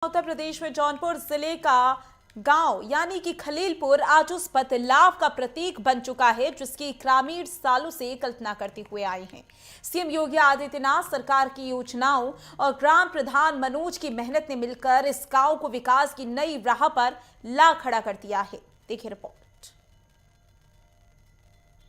उत्तर प्रदेश में जौनपुर जिले का गांव यानी कि खलीलपुर आज उस बदलाव का प्रतीक बन चुका है जिसकी ग्रामीण सालों से कल्पना करते हुए आए हैं। सीएम योगी आदित्यनाथ सरकार की योजनाओं और ग्राम प्रधान मनोज की मेहनत ने मिलकर इस गांव को विकास की नई राह पर ला खड़ा कर दिया है। देखिए रिपोर्ट।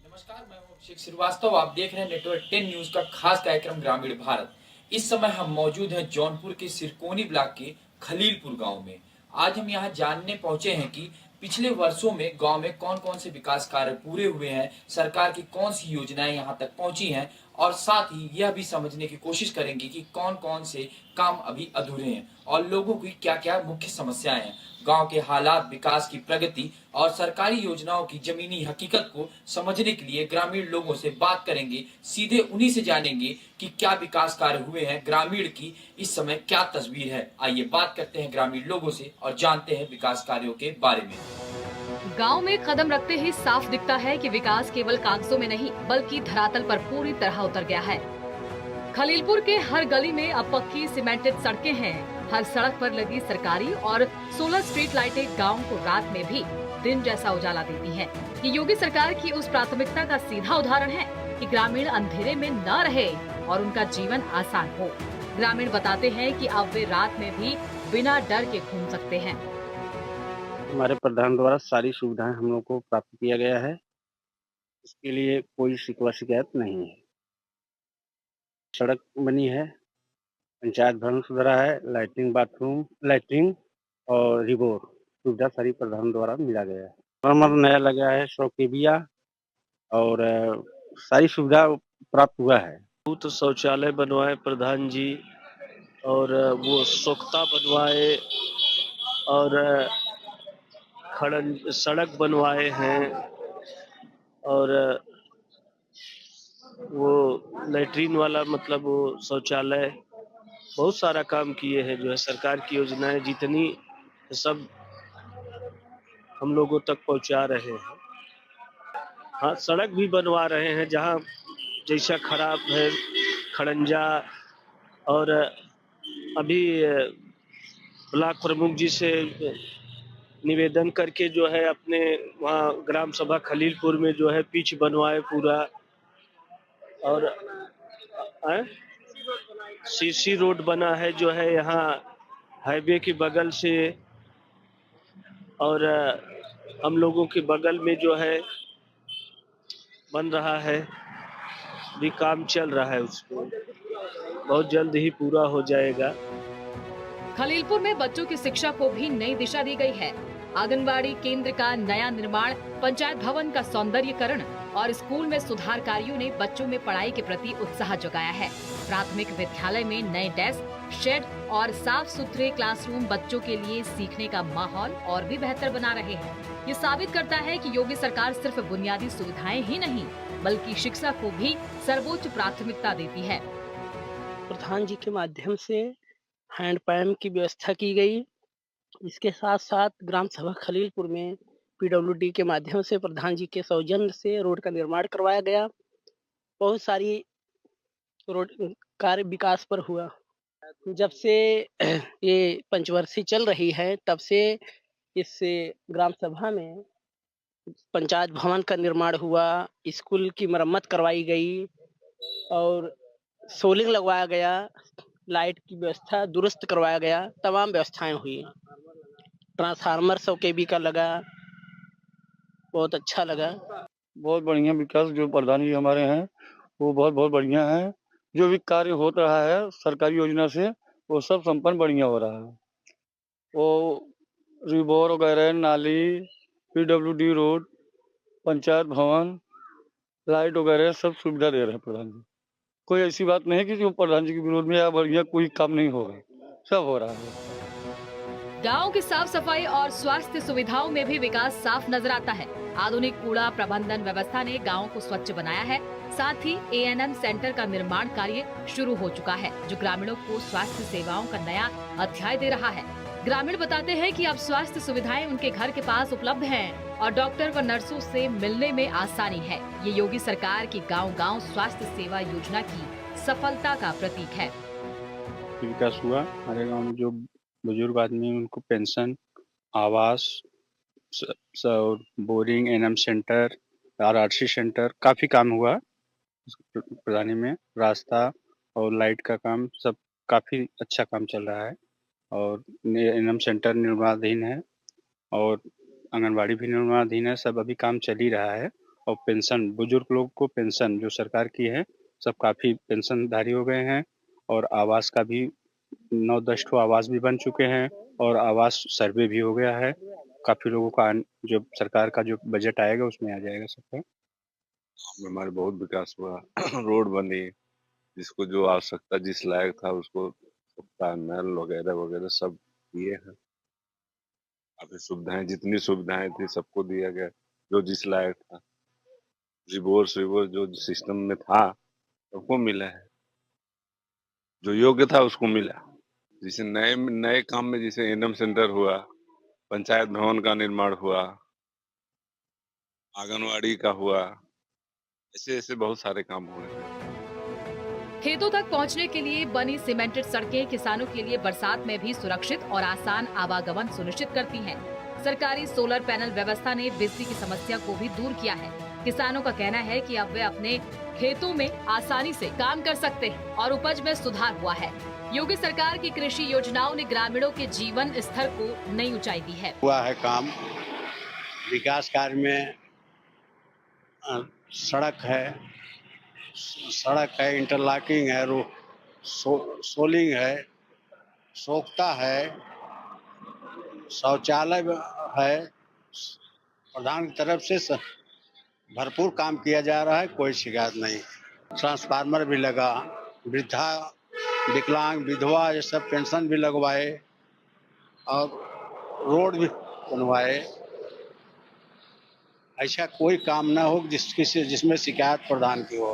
नमस्कार, मैं हूं अभिषेक श्रीवास्तव। आप देख रहे हैं नेटवर्क 10 न्यूज का खास कार्यक्रम ग्रामीण भारत। इस समय हम मौजूद हैं जौनपुर के सिरकोनी ब्लॉक के खलीलपुर गांव में। आज हम यहां जानने पहुंचे हैं कि पिछले वर्षों में गांव में कौन कौन से विकास कार्य पूरे हुए हैं, सरकार की कौन सी योजनाएं यहां तक पहुंची हैं और साथ ही यह भी समझने की कोशिश करेंगे कि कौन कौन से काम अभी अधूरे हैं और लोगों की क्या क्या मुख्य समस्याएं हैं। गांव के हालात, विकास की प्रगति और सरकारी योजनाओं की जमीनी हकीकत को समझने के लिए ग्रामीण लोगों से बात करेंगे। सीधे उन्हीं से जानेंगे कि क्या विकास कार्य हुए हैं, ग्रामीण की इस समय क्या तस्वीर है। आइए बात करते हैं ग्रामीण लोगों से और जानते हैं विकास कार्यों के बारे में। गांव में कदम रखते ही साफ दिखता है कि विकास केवल कागजों में नहीं बल्कि धरातल पर पूरी तरह उतर गया है। खलीलपुर के हर गली में अब पक्की सीमेंटेड सड़कें हैं। हर सड़क पर लगी सरकारी और 16 स्ट्रीट लाइटें गांव को रात में भी दिन जैसा उजाला देती हैं। ये योगी सरकार की उस प्राथमिकता का सीधा उदाहरण है कि ग्रामीण अंधेरे में न रहे और उनका जीवन आसान हो। ग्रामीण बताते हैं कि अब वे रात में भी बिना डर के घूम सकते हैं। हमारे प्रधान द्वारा सारी सुविधाएं हम लोग को प्राप्त किया गया है। इसके लिए कोई शिकवा शिकायत नहीं है। सड़क बनी है, पंचायत भवन सुधरा है, लाइटिंग, बाथरूम, लाइटिंग और रिवोर सुविधा सारी प्रधान द्वारा मिला गया है। नंबर नया लगा है, 100 केबिया और सारी सुविधा प्राप्त हुआ है। तो शौचालय बनवाए प्रधान जी और वो सोख्ता बनवाए और खड़न सड़क बनवाए हैं और वो लैट्रीन वाला मतलब वो शौचालय बहुत सारा काम किए हैं। जो है सरकार की योजनाएं जितनी सब हम लोगों तक पहुंचा रहे हैं। हाँ, सड़क भी बनवा रहे हैं जहाँ जैसा खराब है खड़ंजा और अभी ब्लॉक प्रमुख जी से निवेदन करके जो है अपने वहाँ ग्राम सभा खलीलपुर में जो है पिच बनवाए पूरा और सीसी रोड बना है जो है यहाँ हाईवे के बगल से और हम लोगों के बगल में जो है बन रहा है, भी काम चल रहा है, उसको बहुत जल्द ही पूरा हो जाएगा। खलीलपुर में बच्चों की शिक्षा को भी नई दिशा दी गई है। आंगनबाड़ी केंद्र का नया निर्माण, पंचायत भवन का सौंदर्यीकरण और स्कूल में सुधार कार्यों ने बच्चों में पढ़ाई के प्रति उत्साह जगाया है। प्राथमिक विद्यालय में नए डेस्क, शेड और साफ सुथरे क्लासरूम बच्चों के लिए सीखने का माहौल और भी बेहतर बना रहे हैं। ये साबित करता है कि योगी सरकार सिर्फ बुनियादी सुविधाएं ही नहीं बल्कि शिक्षा को भी सर्वोच्च प्राथमिकता देती है। प्रधान जी के माध्यम से हैंडपैम्प की व्यवस्था की गई। इसके साथ साथ ग्राम सभा खलीलपुर में पीडब्ल्यूडी के माध्यम से प्रधान जी के सौजन्य से रोड का निर्माण करवाया गया। बहुत सारी रोड कार्य विकास पर हुआ। जब से ये पंचवर्षीय चल रही है तब से इस ग्राम सभा में पंचायत भवन का निर्माण हुआ, स्कूल की मरम्मत करवाई गई और सोलिंग लगवाया गया, लाइट की व्यवस्था दुरुस्त करवाया गया, तमाम व्यवस्थाएं हुई। ट्रांसफार्मर 100 केवी का लगा, बहुत अच्छा लगा। बहुत बढ़िया विकास जो प्रधान जी हमारे हैं वो बहुत बहुत बढ़िया है। जो भी कार्य हो रहा है सरकारी योजना से वो सब संपन्न बढ़िया हो रहा है। वो रिवोर वगैरह, नाली, पीडब्ल्यूडी रोड, पंचायत भवन, लाइट वगैरह सब सुविधा दे रहे हैं प्रधान जी। कोई ऐसी बात नहीं कि जो प्रधान जी के विरोध में या बढ़िया कोई काम नहीं होगा, सब हो रहा है। गांव की साफ सफाई और स्वास्थ्य सुविधाओं में भी विकास साफ नजर आता है। आधुनिक कूड़ा प्रबंधन व्यवस्था ने गांव को स्वच्छ बनाया है। साथ ही एएनएम सेंटर का निर्माण कार्य शुरू हो चुका है जो ग्रामीणों को स्वास्थ्य सेवाओं का नया अध्याय दे रहा है। ग्रामीण बताते हैं कि अब स्वास्थ्य सुविधाएं उनके घर के पास उपलब्ध हैं और डॉक्टर व नर्सों से मिलने में आसानी है। ये योगी सरकार की गांव-गांव स्वास्थ्य सेवा योजना की सफलता का प्रतीक है। विकास हुआ हमारे गाँव में। जो बुजुर्ग आदमी उनको पेंशन, आवास, और boring, ANM centre, RRC centre, काफ़ी काम हुआ प्रधानी में। रास्ता और लाइट का काम सब काफ़ी अच्छा काम चल रहा है, और एनएम सेंटर निर्माणाधीन है, और आंगनबाड़ी भी निर्माणाधीन है। सब अभी काम चल ही रहा है। और पेंशन, बुजुर्ग लोग को पेंशन जो सरकार की है, सब काफ़ी पेंशनधारी हो गए हैं। और आवास का भी 9-10 ठो आवास भी बन चुके हैं, और आवास सर्वे भी हो गया है। काफ़ी लोगों का जो सरकार का जो बजट आएगा उसमें आ जाएगा सबका। में हमारे बहुत विकास हुआ। रोड बनी, जिसको जो आवश्यकता जिस लायक था उसको सबका नल वगैरह वगैरह सब दिए हैं। काफी सुविधाएं, जितनी सुविधाएं थी सबको दिया गया जो जिस लायक था। रिवोर्स जो सिस्टम में था सबको मिला है, जो योग्य था उसको मिला। जैसे नए नए काम में जैसे एनएम सेंटर हुआ, पंचायत भवन का निर्माण हुआ, आंगनवाड़ी का हुआ, ऐसे ऐसे बहुत सारे काम हुए हैं। खेतों तक पहुंचने के लिए बनी सीमेंटेड सड़कें किसानों के लिए बरसात में भी सुरक्षित और आसान आवागमन सुनिश्चित करती हैं। सरकारी सोलर पैनल व्यवस्था ने बिजली की समस्या को भी दूर किया है। किसानों का कहना है कि अब वे अपने खेतों में आसानी से काम कर सकते हैं और उपज में सुधार हुआ है। योगी सरकार की कृषि योजनाओं ने ग्रामीणों के जीवन स्तर को नई ऊंचाई दी है। हुआ है काम, विकास कार्य में सड़क है, इंटरलॉकिंग है, सोलिंग है, सोख्ता है, शौचालय है। प्रधान की तरफ से भरपूर काम किया जा रहा है, कोई शिकायत नहीं। ट्रांसफार्मर भी लगा, वृद्धा, विकलांग, विधवा ये सब पेंशन भी लगवाए, और रोड भी बनवाए। ऐसा कोई काम ना हो जिसमें शिकायत प्रधान की हो।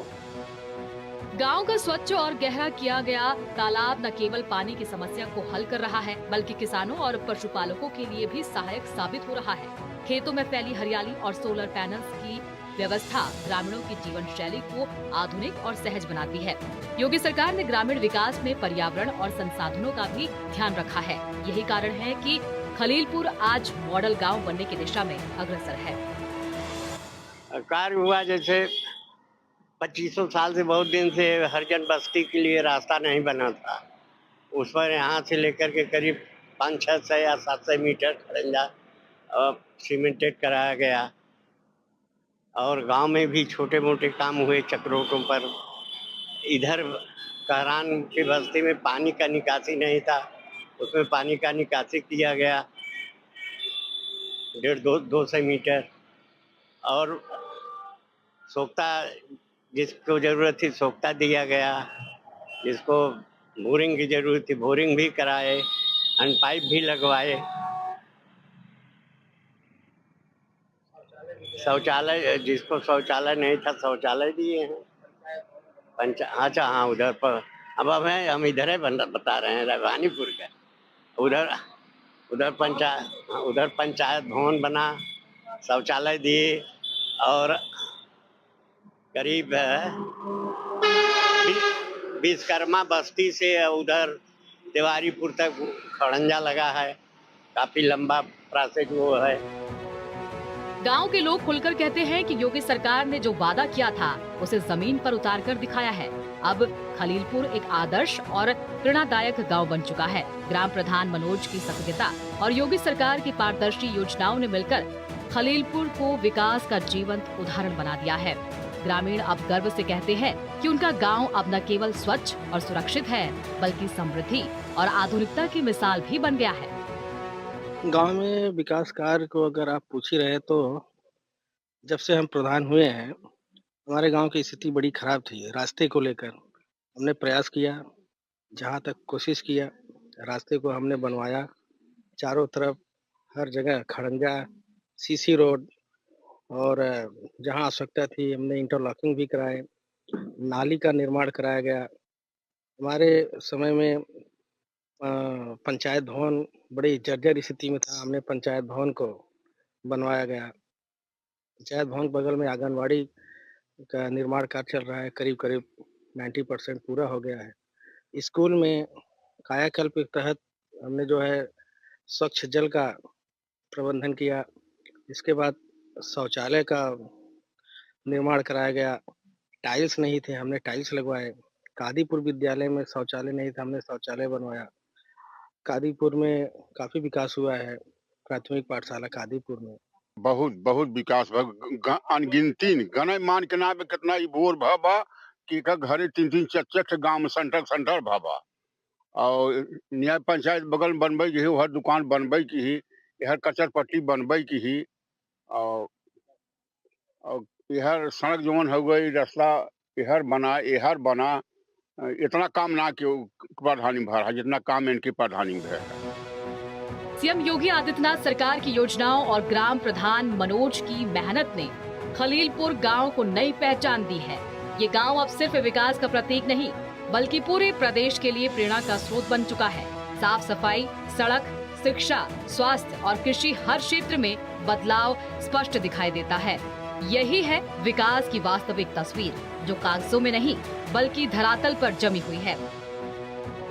गांव का स्वच्छ और गहरा किया गया तालाब न केवल पानी की समस्या को हल कर रहा है, बल्कि किसानों और पशुपालकों के लिए भी सहायक साबित हो रहा है। खेतों में फैली हरियाली और सोलर पैनल्स की व्यवस्था ग्रामीणों की जीवन शैली को आधुनिक और सहज बनाती है। योगी सरकार ने ग्रामीण विकास में पर्यावरण और संसाधनों का भी ध्यान रखा है। यही कारण है कि खलीलपुर आज मॉडल गाँव बनने की दिशा में अग्रसर है। कार्य हुआ जैसे 2500 साल से, बहुत दिन से हरिजन बस्ती के लिए रास्ता नहीं बना था। उस पर यहाँ से लेकर के करीब 500-600 या 700 मीटर खड़ंजा सीमेंटेड कराया गया। और गांव में भी छोटे मोटे काम हुए चक्रोटों पर। इधर कहरान की बस्ती में पानी का निकासी नहीं था, उसमें पानी का निकासी किया गया 150-200 मीटर। और सोख्ता, जिसको जरूरत थी सोख्ता दिया गया, जिसको बोरिंग की जरूरत थी बोरिंग भी कराए, हैंड पाइप भी लगवाए। शौचालय, जिसको शौचालय नहीं था शौचालय दिए हैं। अच्छा हाँ, उधर पर अब हम इधर है बता रहे हैं रानीपुर का। उधर उधर पंचायत भवन बना, शौचालय दिए, और करीब विश्वकर्मा बस्ती से उधर तिवारीपुर तक खड़ंजा लगा है। काफी लंबा प्रोसेस वो है। गांव के लोग खुलकर कहते हैं कि योगी सरकार ने जो वादा किया था उसे जमीन पर उतार कर दिखाया है। अब खलीलपुर एक आदर्श और प्रेरणादायक गांव बन चुका है। ग्राम प्रधान मनोज की सक्रियता और योगी सरकार की पारदर्शी योजनाओं ने मिलकर खलीलपुर को विकास का जीवंत उदाहरण बना दिया है। ग्रामीण अब गर्व से कहते हैं कि उनका गांव अब न केवल स्वच्छ और सुरक्षित है, बल्कि समृद्धि और आधुनिकता की मिसाल भी बन गया है। गांव में विकास कार्य को अगर आप पूछ ही रहे, तो जब से हम प्रधान हुए हैं हमारे गांव की स्थिति बड़ी खराब थी। रास्ते को लेकर हमने प्रयास किया, जहां तक कोशिश किया, रास्ते को हमने बनवाया। चारों तरफ हर जगह खड़ंजा, सीसी रोड, और जहां आवश्यकता थी हमने इंटरलॉकिंग भी कराए। नाली का निर्माण कराया गया। हमारे समय में पंचायत भवन बड़ी जर्जर स्थिति में था, हमने पंचायत भवन को बनवाया गया। पंचायत भवन बगल में आंगनवाड़ी का निर्माण कार्य चल रहा है, करीब 90% पूरा हो गया है। स्कूल में कायाकल्प के तहत हमने जो है स्वच्छ जल का प्रबंधन किया। इसके बाद शौचालय का निर्माण कराया गया। टाइल्स नहीं थे, हमने टाइल्स लगवाए। कादीपुर विद्यालय में शौचालय नहीं था, हमने शौचालय बनवाया। कादीपुर में काफ़ी विकास हुआ है, प्राथमिक पाठशाला कादीपुर में। बहुत बहुत विकास अनगिनती गने मान के ना कितना ई बोर भबा कि का घरे 3-3 4-4 गांव में सेंटर भबा और न्याय पंचायत बगल में बनबे की हर दुकान बनबे की ही हर कचर पट्टी बनबे की ही और यहर सड़क जवन हो गई रास्ता यहर बना इतना काम ना क्यों प्रधानी भरा जितना काम इनकी प्रधानी में है। सीएम योगी आदित्यनाथ सरकार की योजनाओं और ग्राम प्रधान मनोज की मेहनत ने खलीलपुर गांव को नई पहचान दी है। ये गांव अब सिर्फ विकास का प्रतीक नहीं बल्कि पूरे प्रदेश के लिए प्रेरणा का स्रोत बन चुका है। साफ सफाई, सड़क, शिक्षा, स्वास्थ्य और कृषि हर क्षेत्र में बदलाव स्पष्ट दिखाई देता है। यही है विकास की वास्तविक तस्वीर जो कागजों में नहीं बल्कि धरातल पर जमी हुई है।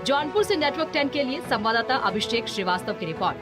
जौनपुर से नेटवर्क 10 के लिए संवाददाता अभिषेक श्रीवास्तव की रिपोर्ट।